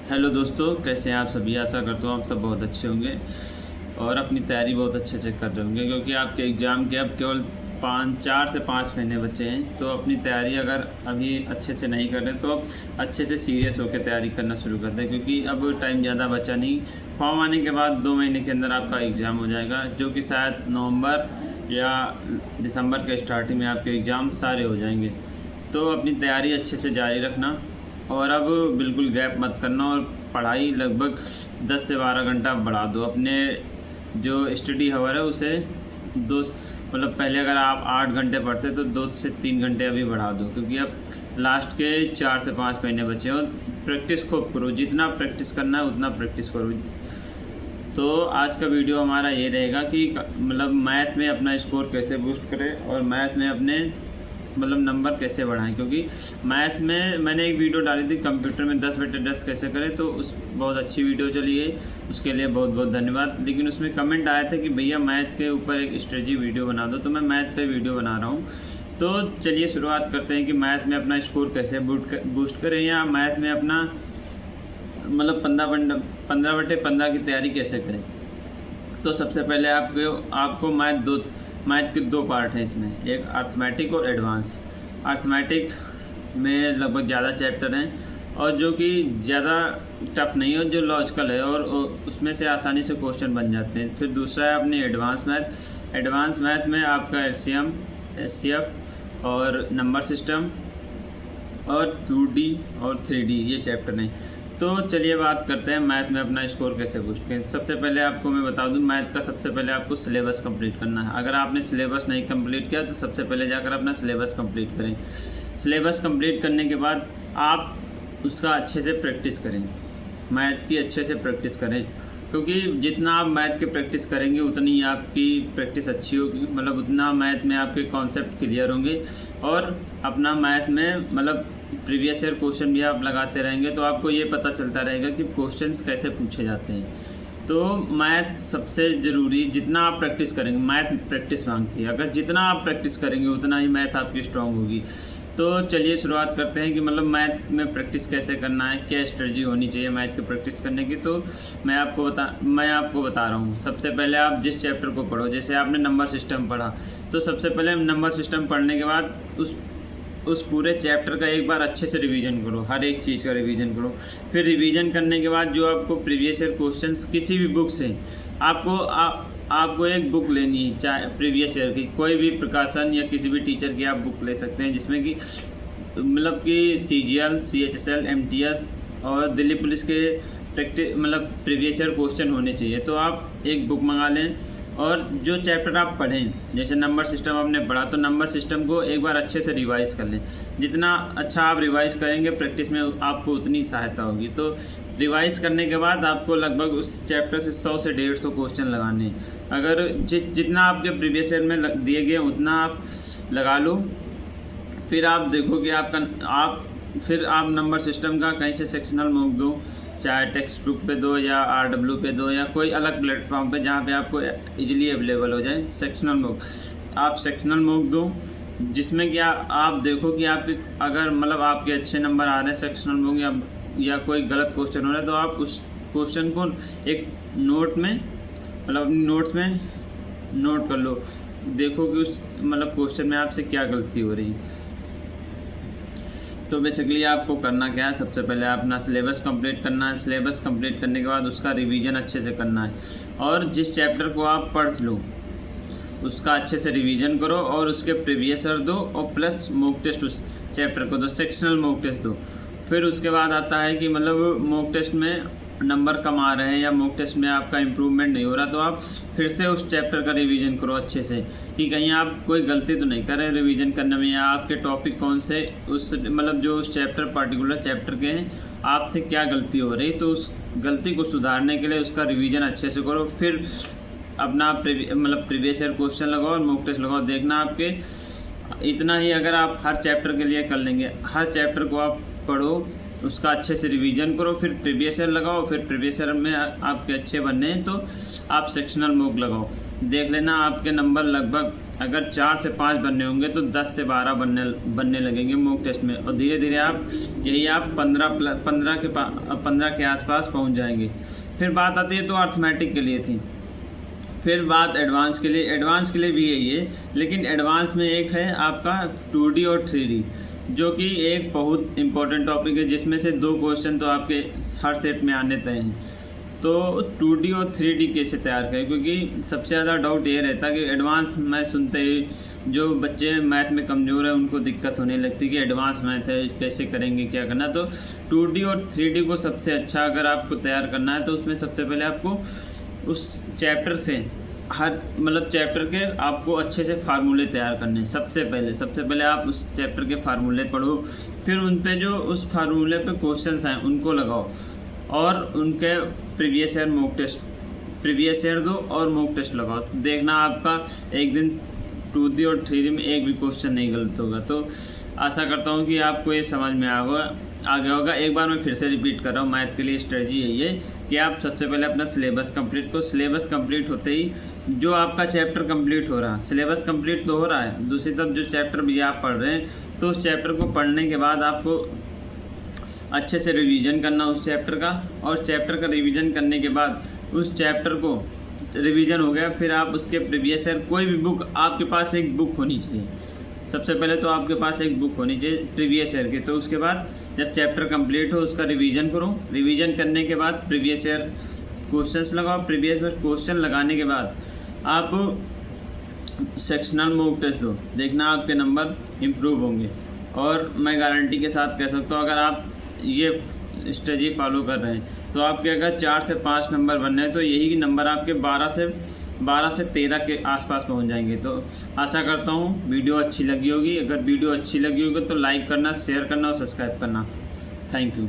Hello दोस्तों, कैसे हैं आप सभी। आशा करता हूँ आप सब बहुत अच्छे होंगे और अपनी तैयारी बहुत अच्छे से कर रहे होंगे, क्योंकि आपके एग्ज़ाम के अब केवल 4 से 5 महीने बचे हैं। तो अपनी तैयारी अगर अभी अच्छे से नहीं कर रहे तो अब अच्छे से सीरियस होकर तैयारी करना शुरू कर दें, क्योंकि अब टाइम ज़्यादा बचा नहीं। फॉर्म आने के बाद 2 महीने के अंदर आपका एग्ज़ाम हो जाएगा, जो कि शायद नवंबर या दिसंबर के स्टार्टिंग में आपके एग्ज़ाम सारे हो जाएंगे। तो अपनी तैयारी अच्छे से जारी रखना और अब बिल्कुल गैप मत करना, और पढ़ाई लगभग 10 से 12 घंटा बढ़ा दो। अपने जो स्टडी हावर है उसे दो, मतलब पहले अगर आप 8 घंटे पढ़ते तो 2 से 3 घंटे अभी बढ़ा दो, क्योंकि अब लास्ट के 4 से 5 महीने बचे हैं। और प्रैक्टिस खूब करो, जितना प्रैक्टिस करना है उतना प्रैक्टिस करो। तो आज का वीडियो हमारा ये रहेगा कि मतलब मैथ में अपना स्कोर कैसे बूस्ट करें और मैथ में अपने मतलब नंबर कैसे बढ़ाएं। क्योंकि मैथ में मैंने एक वीडियो डाली थी, कंप्यूटर में 10/10 कैसे करें, तो उस बहुत अच्छी वीडियो चली है, उसके लिए बहुत बहुत धन्यवाद। लेकिन उसमें कमेंट आया था कि भैया मैथ के ऊपर एक स्ट्रेटजी वीडियो बना दो, तो मैं मैथ पे वीडियो बना रहा हूँ। तो चलिए शुरुआत करते हैं कि मैथ में अपना स्कोर कैसे बूस्ट करें, या मैथ में अपना मतलब 15/15 की तैयारी कैसे करें। तो सबसे पहले आपको मैथ के 2 पार्ट हैं इसमें, एक अर्थमेटिक और एडवांस। अर्थमेटिक में लगभग ज़्यादा चैप्टर हैं और जो कि ज़्यादा टफ नहीं है, जो लॉजिकल है और उसमें से आसानी से क्वेश्चन बन जाते हैं। फिर दूसरा है अपनी एडवांस मैथ। एडवांस मैथ में आपका एलसीएम, एचसीएफ और नंबर सिस्टम और 2D और 3D ये चैप्टर हैं। तो चलिए बात करते हैं मैथ में अपना स्कोर कैसे बूस्ट करें। सबसे पहले आपको मैं बता दूं, मैथ का सबसे पहले आपको सिलेबस कंप्लीट करना है। अगर आपने सिलेबस नहीं कंप्लीट किया तो सबसे पहले जाकर अपना सिलेबस कंप्लीट करें। सिलेबस कंप्लीट करने के बाद आप उसका अच्छे से प्रैक्टिस करें, मैथ की अच्छे से प्रैक्टिस करें, क्योंकि जितना आप मैथ की प्रैक्टिस करेंगे उतनी ही आपकी प्रैक्टिस अच्छी होगी, मतलब उतना मैथ में आपके कॉन्सेप्ट क्लियर होंगे। और अपना मैथ में मतलब प्रीवियस ईयर क्वेश्चन भी आप लगाते रहेंगे तो आपको ये पता चलता रहेगा कि क्वेश्चंस कैसे पूछे जाते हैं। तो मैथ सबसे ज़रूरी, जितना आप प्रैक्टिस करेंगे, मैथ प्रैक्टिस मांगती है, अगर जितना आप प्रैक्टिस करेंगे उतना ही मैथ आपकी स्ट्रांग होगी। तो चलिए शुरुआत करते हैं कि मतलब मैथ में प्रैक्टिस कैसे करना है, क्या स्ट्रेटजी होनी चाहिए मैथ की प्रैक्टिस करने की। तो मैं आपको बता रहा हूँ। सबसे पहले आप जिस चैप्टर को पढ़ो, जैसे आपने नंबर सिस्टम पढ़ा, तो सबसे पहले नंबर सिस्टम पढ़ने के बाद उस पूरे चैप्टर का एक बार अच्छे से रिवीजन करो, हर एक चीज़ का रिवीजन करो। फिर रिवीजन करने के बाद जो आपको प्रीवियस ईयर क्वेश्चंस किसी भी बुक से आपको एक बुक लेनी है, चाहे प्रीवियस ईयर की कोई भी प्रकाशन या किसी भी टीचर की आप बुक ले सकते हैं, जिसमें कि मतलब कि CGL, CHSL, MTS और दिल्ली पुलिस के मतलब प्रीवियस ईयर क्वेश्चन होने चाहिए। तो आप एक बुक मंगा लें और जो चैप्टर आप पढ़ें, जैसे नंबर सिस्टम आपने पढ़ा तो नंबर सिस्टम को एक बार अच्छे से रिवाइज़ कर लें। जितना अच्छा आप रिवाइज़ करेंगे प्रैक्टिस में आपको उतनी सहायता होगी। तो रिवाइज़ करने के बाद आपको लगभग उस चैप्टर से 100 से 150 क्वेश्चन लगाने हैं। अगर जितना आपके प्रीवियस ईयर में दिए गए उतना आप लगा लो। फिर आप देखो कि फिर आप नंबर सिस्टम का कहीं से सेक्शनल मॉक दो, चाहे टेक्स्ट बुक पे दो या RW पे दो या कोई अलग प्लेटफॉर्म पे जहाँ पे आपको इजीली अवेलेबल हो जाए सेक्शनल मॉक। आप सेक्शनल मॉक दो, जिसमें कि आप देखो कि आप अगर मतलब आपके अच्छे नंबर आ रहे हैं सेक्शनल मॉक या कोई गलत क्वेश्चन हो रहा है, तो आप उस क्वेश्चन को एक नोट में मतलब अपनी नोट्स में नोट कर लो। देखो कि उस मतलब क्वेश्चन में आपसे क्या गलती हो रही है। तो बेसिकली आपको करना क्या है, सबसे पहले अपना सिलेबस कंप्लीट करना है। सिलेबस कंप्लीट करने के बाद उसका रिवीजन अच्छे से करना है, और जिस चैप्टर को आप पढ़ लो उसका अच्छे से रिवीजन करो और उसके प्रीवियस ईयर दो, और प्लस मॉक टेस्ट उस चैप्टर को दो, सेक्शनल मॉक टेस्ट दो। फिर उसके बाद आता है कि मतलब मॉक टेस्ट में नंबर कम आ रहे हैं या मॉक टेस्ट में आपका इम्प्रूवमेंट नहीं हो रहा, तो आप फिर से उस चैप्टर का रिवीजन करो अच्छे से, कि कहीं आप कोई गलती तो नहीं कर रहे रिवीजन करने में, या आपके टॉपिक कौन से उस मतलब जो उस पर्टिकुलर चैप्टर के हैं आपसे क्या गलती हो रही, तो उस गलती को सुधारने के लिए उसका रिवीजन अच्छे से करो। फिर अपना मतलब प्रीवियस ईयर क्वेश्चन लगाओ और मॉक टेस्ट लगाओ। देखना आपके इतना ही अगर आप हर चैप्टर के लिए कर लेंगे, हर चैप्टर को आप पढ़ो उसका अच्छे से रिवीजन करो, फिर प्रीवियस ईयर लगाओ। फिर प्रीवियस ईयर में आपके अच्छे बनने हैं तो आप सेक्शनल मॉक लगाओ। देख लेना आपके नंबर लगभग अगर 4 से 5 बनने होंगे तो 10 से 12 बनने लगेंगे मॉक टेस्ट में, और धीरे धीरे आप 15 के आसपास पहुंच जाएंगे। फिर बात आती है तो अर्थमेटिक के लिए थी। फिर बात एडवांस के लिए। एडवांस के लिए भी यही है, लेकिन एडवांस में एक है आपका 2D और 3D, जो कि एक बहुत इंपॉर्टेंट टॉपिक है, जिसमें से 2 क्वेश्चन तो आपके हर सेट में आने तय हैं। तो 2D और 3D कैसे तैयार करें, क्योंकि सबसे ज़्यादा डाउट ये रहता है कि एडवांस मैथ सुनते ही जो बच्चे मैथ में कमज़ोर है उनको दिक्कत होने लगती है कि एडवांस मैथ है कैसे करेंगे, क्या करना। तो 2D और 3D को सबसे अच्छा अगर आपको तैयार करना है तो उसमें सबसे पहले आपको उस चैप्टर से चैप्टर के आपको अच्छे से फार्मूले तैयार करने हैं। सबसे पहले आप उस चैप्टर के फार्मूले पढ़ो, फिर उन पे जो उस फार्मूले पे क्वेश्चंस हैं उनको लगाओ, और उनके प्रीवियस ईयर दो और मॉक टेस्ट लगाओ। देखना आपका एक दिन 2D और 3D में एक भी क्वेश्चन नहीं गलत होगा। तो आशा करता हूँ कि आपको ये समझ में आ गया होगा। एक बार मैं फिर से रिपीट कर रहा हूँ, मैथ के लिए स्ट्रेटजी यही है कि आप सबसे पहले अपना सिलेबस कंप्लीट होते ही जो आपका चैप्टर कंप्लीट हो रहा है, सिलेबस कंप्लीट तो हो रहा है, दूसरी तरफ जो चैप्टर भी आप पढ़ रहे हैं तो उस चैप्टर को पढ़ने के बाद आपको अच्छे से रिवीजन करना उस चैप्टर का, और चैप्टर का रिवीजन करने के बाद उस चैप्टर को रिवीजन हो गया, फिर आप उसके प्रीवियस ईयर कोई भी बुक, आपके पास एक बुक होनी चाहिए। सबसे पहले तो आपके पास एक बुक होनी चाहिए प्रीवियस ईयर की। तो उसके बाद जब चैप्टर कंप्लीट हो उसका रिवीजन करो, रिवीजन करने के बाद प्रीवियस ईयर क्वेश्चंस लगाओ। प्रीवियस ईयर क्वेश्चन लगाने के बाद आप सेक्शनल मॉक टेस्ट दो, देखना आपके नंबर इम्प्रूव होंगे। और मैं गारंटी के साथ कह सकता हूँ अगर आप ये स्ट्रेटजी फॉलो कर रहे हैं तो आपके अगर 4 से 5 नंबर बनने हैं तो यही नंबर आपके 12 से 13 के आसपास पहुंच जाएंगे। तो आशा करता हूँ वीडियो अच्छी लगी होगी। अगर वीडियो अच्छी लगी होगी तो लाइक करना, शेयर करना और सब्सक्राइब करना। Thank you.